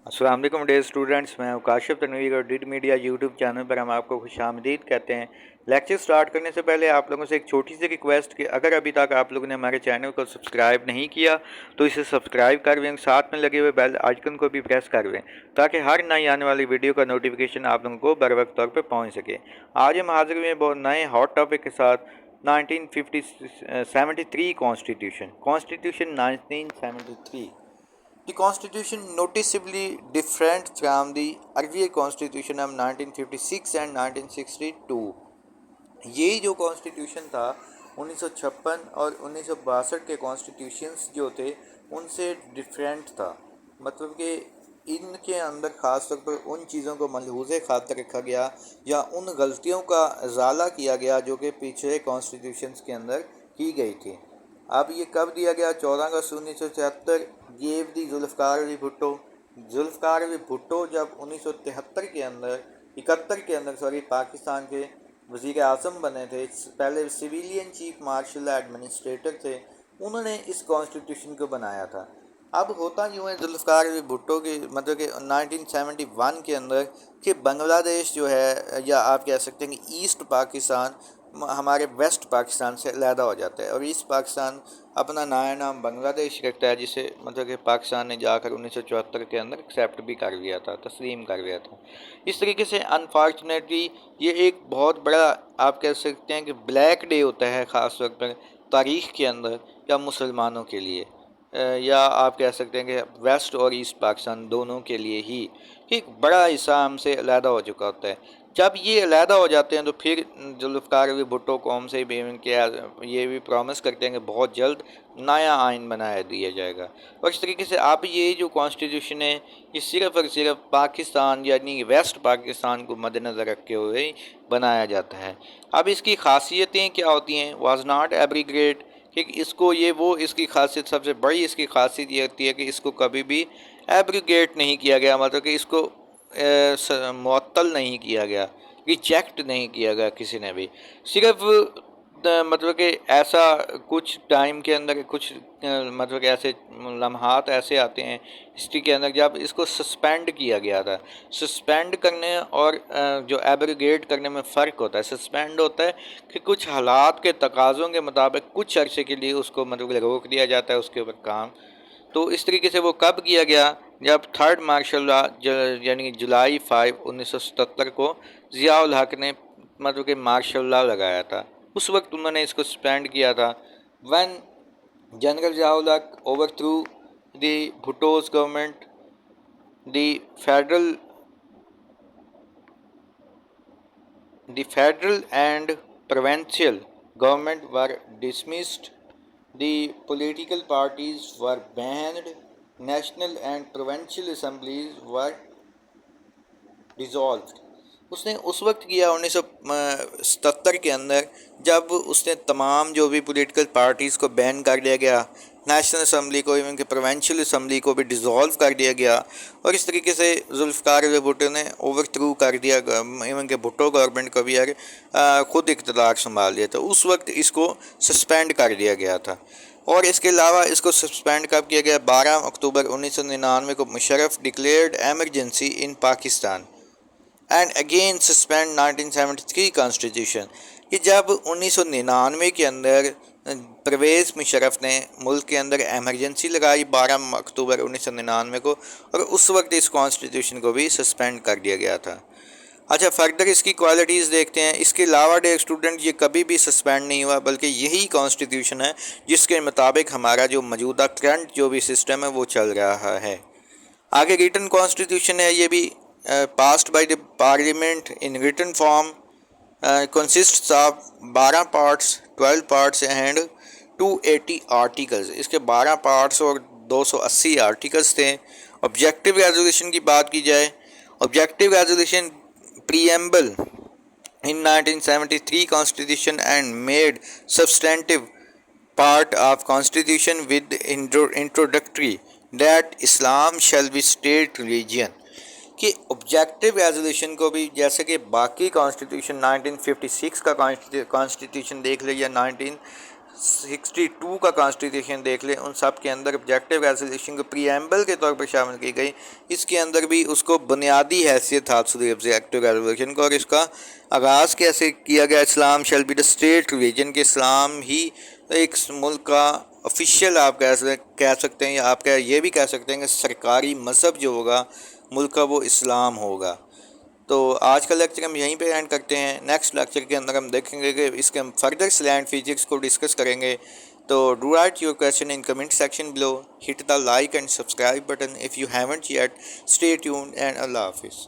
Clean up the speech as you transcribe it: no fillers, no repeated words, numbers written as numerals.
अस्सलाम वालेकुम dear students, मैं हूं काशिफ तनवीर और डिड मीडिया यूट्यूब चैनल पर हम आपको खुशामदीद कहते हैं। लेक्चर स्टार्ट करने से पहले आप लोगों से एक छोटी सी रिक्वेस्ट कि अगर अभी तक आप लोगों ने हमारे चैनल को सब्सक्राइब नहीं किया तो इसे सब्सक्राइब कर लें, साथ में लगे हुए बेल आइकन को भी प्रेस कर लें ताकि हर नई आने वाली वीडियो का नोटिफिकेशन आप लोगों को बर वक्त तौर पर पहुँच सके। आज हम हाजिर हुए बहुत नए हॉट टॉपिक के साथ 1973 constitution 1973। The constitution noticeably different from the earlier constitution of 1956 and 1962। ये जो कॉन्स्टिट्यूशन था 1956 और 1962 के कॉन्स्टिट्यूशंस जो थे उनसे डिफरेंट था। मतलब कि इनके अंदर ख़ास तौर पर उन चीज़ों को मलहूज़े खातर रखा गया या उन गलतियों का इजाला किया गया जो कि पिछले कॉन्स्टिट्यूशंस के अंदर की गई थी। अब ये कब दिया गया? 14 अगस्त 1976 गेव दी जुल्फ़िकार अली भुट्टो। जुल्फ़िकार अली भुट्टो जब 1971 के अंदर पाकिस्तान के वज़ीर आज़म बने थे, पहले सिविलियन चीफ मार्शल एडमिनिस्ट्रेटर थे, उन्होंने इस कॉन्स्टिट्यूशन को बनाया था। अब होता यूँ है जुल्फ़िकार अली भुट्टो की मतलब कि 1971 के अंदर कि बांग्लादेश जो है या आप कह सकते हैं कि ईस्ट पाकिस्तान हमारे वेस्ट पाकिस्तान से अलहदा हो जाता है और ईस्ट पाकिस्तान अपना नया नाम बांग्लादेश रखता है, जिसे मतलब कि पाकिस्तान ने जाकर 1974 के अंदर एक्सेप्ट भी कर लिया था, तस्लीम कर लिया था। इस तरीके से अनफॉर्चुनेटली ये एक बहुत बड़ा आप कह सकते हैं कि ब्लैक डे होता है ख़ास तौर पर तारीख़ के अंदर या मुसलमानों के लिए, या आप कह सकते हैं कि वेस्ट और ईस्ट पाकिस्तान दोनों के लिए ही एक बड़ा हिस्सा हमसे अलहदा हो चुका होता है। जब ये अलहदा हो जाते हैं तो फिर जुल्फ़िकार अली भुट्टो कौम से भी ये भी प्रॉमिस करते हैं कि बहुत जल्द नया आइन बनाया दिया जाएगा। और इस तरीके से अब ये जो कॉन्स्टिट्यूशन है ये सिर्फ़ और सिर्फ पाकिस्तान यानी वेस्ट पाकिस्तान को मद्देनज़र रखते हुए बनाया जाता है। अब इसकी खासियतें क्या होती हैं? वाज नॉट एब्रीगेट कि इसको ये वो इसकी खासियत सबसे बड़ी इसकी खासियत ये होती है कि इसको कभी भी एब्रीगेट नहीं किया गया, मतलब कि इसको मुअत्तल नहीं किया गया, रिजेक्ट नहीं किया गया किसी ने भी। सिर्फ मतलब कि ऐसा कुछ टाइम के अंदर कुछ मतलब कि ऐसे लम्हात ऐसे आते हैं हिस्ट्री के अंदर जब इसको सस्पेंड किया गया था। सस्पेंड करने और जो एब्रोगेट करने में फ़र्क होता है। सस्पेंड होता है कि कुछ हालात के तकाज़ों के मुताबिक कुछ अरसे के लिए उसको मतलब रोक दिया जाता है उसके ऊपर काम। तो इस तरीके से वो कब किया गया? जब थर्ड मार्शल लॉ यानी जुलाई 5 1977 को ज़ियाउल हक ने मतलब कि मार्शल लॉ लगाया था, उस वक्त उन्होंने इसको सस्पेंड किया था। When general Zia-ul Haq overthrew the Bhutto's government, the federal and provincial government were dismissed, the political parties were banned, national and provincial assemblies were dissolved। उसने उस वक्त किया 1977 के अंदर जब उसने तमाम जो भी पॉलिटिकल पार्टीज़ को बैन कर दिया गया, नेशनल असम्बली को इवन के प्रोविंशियल असम्बली को भी डिज़ोल्व कर दिया गया और इस तरीके से जुल्फ़िकार अली भुट्टो ने ओवर थ्रू कर दिया इवन के भुट्टो गवर्नमेंट को भी यार ख़ुद इक़्तिदार संभाल लिया था। उस वक्त इसको सस्पेंड कर दिया गया था। और इसके अलावा इसको सस्पेंड कब किया गया? 12 अक्टूबर 1999 को Musharraf declared emergency in Pakistan and again suspend 1973 constitution. कि जब 1999 के अंदर परवेज़ मुशर्रफ ने मुल्क के अंदर एमरजेंसी लगाई 12 अक्टूबर 1999 को, और उस वक्त इस कॉन्स्टिट्यूशन को भी सस्पेंड कर दिया गया था। अच्छा, फर्दर इसकी क्वालिटीज़ देखते हैं। इसके अलावा डेयर स्टूडेंट ये कभी भी सस्पेंड नहीं हुआ, बल्कि यही कॉन्स्टिट्यूशन है जिसके मुताबिक हमारा जो मौजूदा करंट जो भी सिस्टम है वो चल रहा है। आगे रिटन कॉन्स्टिट्यूशन है, ये भी passed by the parliament in written form, consists of 12 parts, 12 parts and 280 articles। इसके 12 पार्ट्स और 280 आर्टिकल्स थे। ऑब्जेक्टिव रेजोल्यूशन की बात की जाए, objective resolution preamble in 1973 constitution and made substantive part of constitution with introductory that Islam shall be state religion। कि objective resolution को भी जैसे कि बाकी कॉन्स्टिट्यूशन 1956 का कॉन्स्टिट्यूशन देख लीजिए, 62 کا کانسٹیٹیوشن دیکھ لیں، ان سب کے اندر آبجیکٹیو ریزولوشن کو پریمبل کے طور پر شامل کی گئی. اس کے اندر بھی اس کو بنیادی حیثیت حاصل ہوئی آبجیکٹیو ریزولوشن کو، اور اس کا آغاز کیسے کیا گیا؟ Islam shall be the state religion, کے اسلام ہی ایک ملک کا آفیشیل آپ کہہ سکتے ہیں، یا آپ یہ بھی کہہ سکتے ہیں کہ سرکاری مذہب جو ہوگا ملک کا وہ اسلام ہوگا. تو آج کا لیکچر ہم یہیں پہ اینڈ کرتے ہیں. نیکسٹ لیکچر کے اندر ہم دیکھیں گے کہ اس کے ہم فردر سلینٹ فزکس کو ڈسکس کریں گے. تو do write your question in comment section below. Hit the like and subscribe button if you haven't yet. Stay tuned and اللہ حافظ.